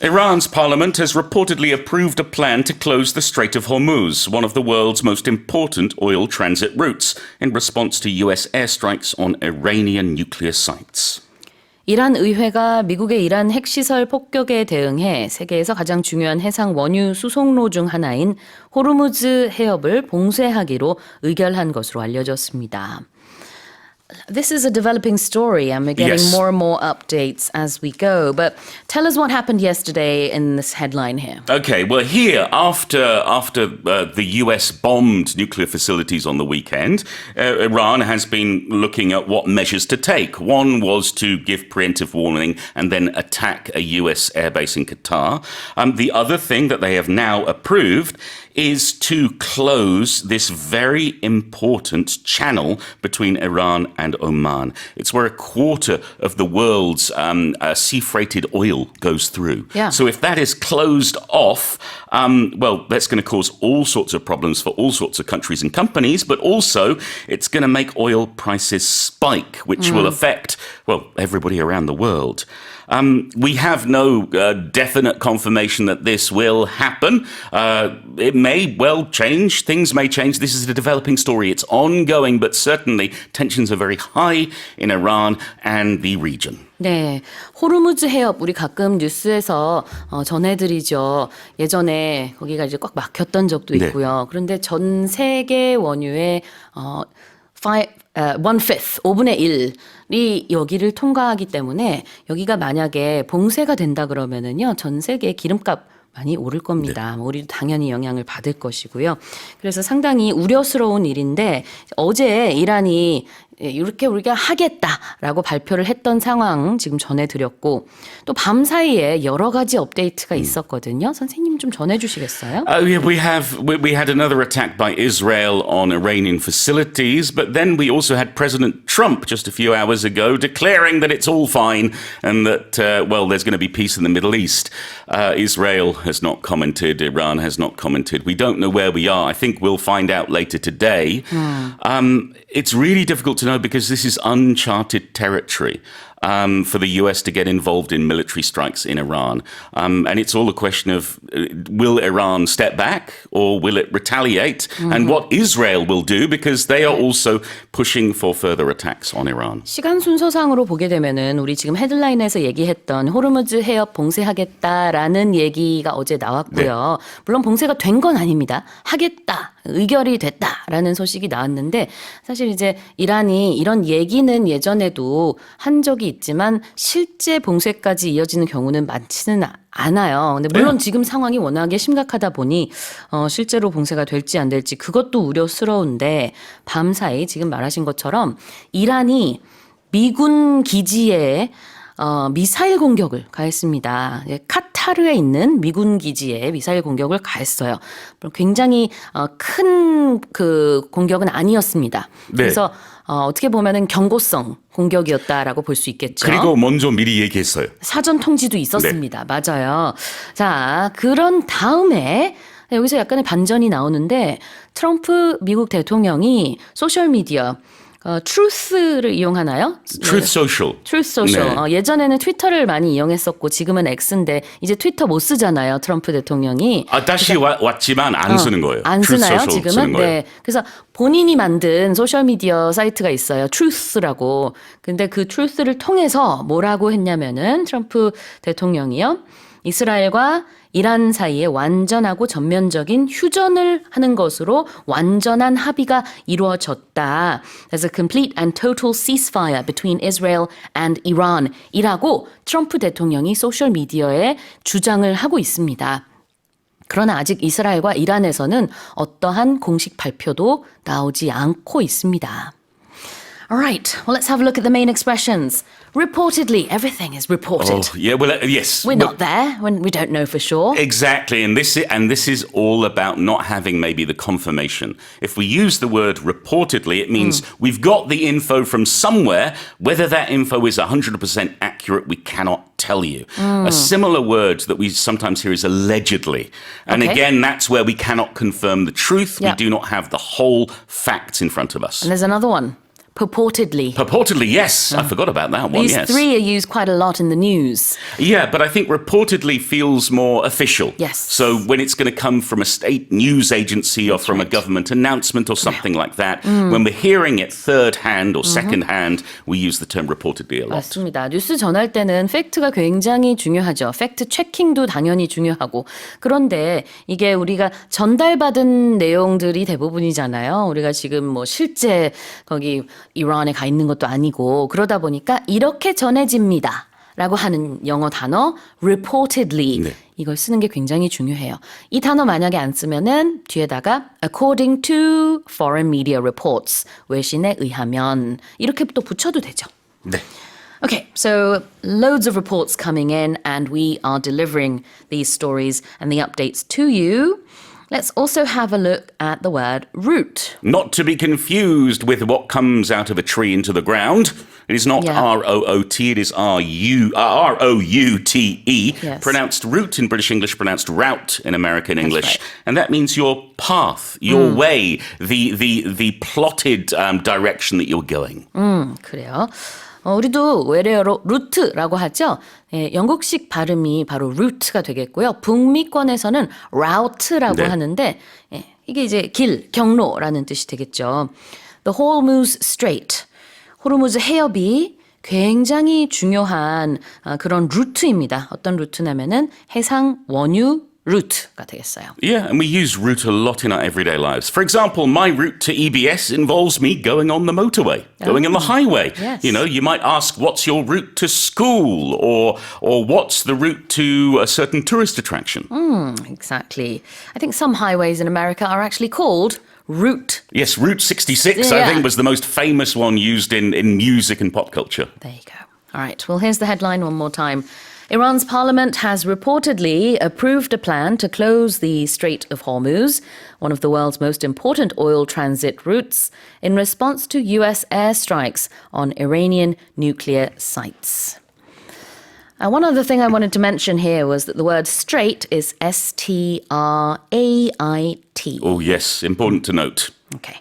Iran's parliament has reportedly approved a plan to close the Strait of Hormuz, one of the world's most important oil transit routes, in response to US airstrikes on Iranian nuclear sites. 이란 의회가 미국의 이란 핵시설 폭격에 대응해 세계에서 가장 중요한 해상 원유 수송로 중 하나인 호르무즈 해협을 봉쇄하기로 의결한 것으로 알려졌습니다. This is a developing story and we're getting more and more updates as we go. But tell us what happened yesterday in this headline here. Okay, well, here, after the US bombed nuclear facilities on the weekend, Iran has been looking at what measures to take. One was to give preemptive warning and then attack a US airbase in Qatar. The other thing that they have now approved is to close this very important channel between Iran and Oman. It's where a quarter of the world's sea-freighted oil goes through. Yeah. So if that is closed off, well, that's going to cause all sorts of problems for all sorts of countries and companies, but also it's going to make oil prices spike, which will affect, well, everybody around the world. We have no definite confirmation that this will happen. It may well change. Things may change. This is a developing story. It's ongoing, but certainly tensions are very high in Iran and the region. 네, 호르무즈 해협 우리 가끔 뉴스에서 전해드리죠. 예전에 거기가 이제 꽉 막혔던 적도 있고요. 그런데 전 세계 원유의 one fifth, 5분의 1이 여기를 통과하기 때문에 여기가 만약에 봉쇄가 된다 그러면은요, 전 세계 기름값 많이 오를 겁니다. 우리도 당연히 영향을 받을 것이고요. 그래서 상당히 우려스러운 일인데 어제 이란이 이렇게 우리가 하겠다라고 발표를 했던 상황 지금 전해드렸고 또 밤 사이에 여러 가지 업데이트가 있었거든요. 선생님 좀 전해주시겠어요? We had another attack by Israel on Iranian facilities, but then we also had President Trump just a few hours ago declaring that it's all fine and that, well, there's going to be peace in the Middle East. Israel has not commented. Iran has not commented. We don't know where we are. I think we'll find out later today. It's really difficult to know because this is uncharted territory for the US to get involved in military strikes in Iran. And it's all a question of will Iran step back or will it retaliate? And what Israel will do because they are also pushing for further attacks on Iran. 시간 순서상으로 보게 되면은 우리 지금 헤드라인에서 얘기했던 호르무즈 해협 봉쇄하겠다라는 얘기가 어제 나왔고요. 물론 봉쇄가 된 건 아닙니다. 하겠다. 의결이 됐다라는 소식이 나왔는데 사실 이제 이란이 이런 얘기는 예전에도 한 적이 있지만 실제 봉쇄까지 이어지는 경우는 많지는 않아요. 근데 물론 지금 상황이 워낙에 심각하다 보니 실제로 봉쇄가 될지 안 될지 그것도 우려스러운데 밤사이 지금 말하신 것처럼 이란이 미군 기지에 미사일 공격을 가했습니다. 카타르에 있는 미군 기지에 미사일 공격을 가했어요. 굉장히 큰 그 공격은 아니었습니다. 그래서 어떻게 보면은 경고성 공격이었다라고 볼 수 있겠죠. 그리고 먼저 미리 얘기했어요. 사전 통지도 있었습니다. 맞아요. 자, 그런 다음에 여기서 약간의 반전이 나오는데 트럼프 미국 대통령이 소셜미디어 Truth를 이용하나요? Truth Social. Truth Social. 네. 예전에는 트위터를 많이 이용했었고 지금은 X인데 이제 트위터 못 쓰잖아요. 트럼프 대통령이. 다시 왔지만 안 쓰는 거예요. 안 Truth 쓰나요? Social 지금은? 쓰는 거예요. 네. 그래서 본인이 만든 소셜미디어 사이트가 있어요. Truth라고. 근데 그 Truth를 통해서 뭐라고 했냐면은 트럼프 대통령이요. 이스라엘과 이란 사이에 완전하고 전면적인 휴전을 하는 것으로 완전한 합의가 이루어졌다. There's a complete and total ceasefire between Israel and Iran 이라고 트럼프 대통령이 소셜미디어에 주장을 하고 있습니다. 그러나 아직 이스라엘과 이란에서는 어떠한 공식 발표도 나오지 않고 있습니다. Alright, well let's have a look at the main expressions. Reportedly, everything is reported. Oh, yeah, well, yes. We're not there when we don't know for sure. Exactly, and this is all about not having maybe the confirmation. If we use the word reportedly, it means we've got the info from somewhere. Whether that info is 100% accurate, we cannot tell you. A similar word that we sometimes hear is allegedly. And again, that's where we cannot confirm the truth. Yeah. We do not have the whole facts in front of us. And there's another one. purportedly. Purportedly, yes. I forgot about that one, These yes. three are used quite a lot in the news. Yeah, but I think reportedly feels more official. Yes. So when it's going to come from a state news agency or from a right. government announcement or something like that, when we're hearing it third hand or second hand, we use the term reportedly a lot. 맞습니다. 뉴스 전할 때는 팩트가 굉장히 중요하죠. 팩트 체킹도 당연히 중요하고. 그런데 이게 우리가 전달받은 내용들이 대부분이잖아요. 우리가 지금 뭐 실제 거기 이란에 가 있는 것도 아니고 그러다 보니까 이렇게 전해집니다. 라고 하는 영어 단어 reportedly 네. 이걸 쓰는 게 굉장히 중요해요. 이 단어 만약에 안 쓰면은 뒤에다가 according to foreign media reports 외신에 의하면 이렇게 또 붙여도 되죠. 네. Okay, so loads of reports coming in and we are delivering these stories and the updates to you. Let's also have a look at the word root. Not to be confused with what comes out of a tree into the ground. It is not Yeah. R-O-O-T, it is R-O-U-T-E. Yes. Pronounced route in British English, pronounced route in American English. right. And that means your path, your way, the plotted direction that you're going. 그래요. 우리도 외래어로 루트라고 하죠. 예, 영국식 발음이 바로 루트가 되겠고요. 북미권에서는 route라고 네. 하는데 예, 이게 이제 길, 경로라는 뜻이 되겠죠. The Hormuz Strait, 호르무즈 해협이 굉장히 중요한 그런 루트입니다. 어떤 루트냐면은 해상 원유 루트가 되겠어요. Yeah, and we use route a lot in our everyday lives. For example, my route to EBS involves me going on the motorway, going on the highway. Yes. You know, you might ask, what's your route to school? Or what's the route to a certain tourist attraction? Exactly. I think some highways in America are actually called route. Yes, Route 66, I Yeah. think, was the most famous one used in music and pop culture. There you go. All right, well, here's the headline one more time. Iran's parliament has reportedly approved a plan to close the Strait of Hormuz, one of the world's most important oil transit routes, in response to US airstrikes on Iranian nuclear sites. One other thing I wanted to mention here was that the word strait is S-T-R-A-I-T. Oh, yes, important to note. Okay.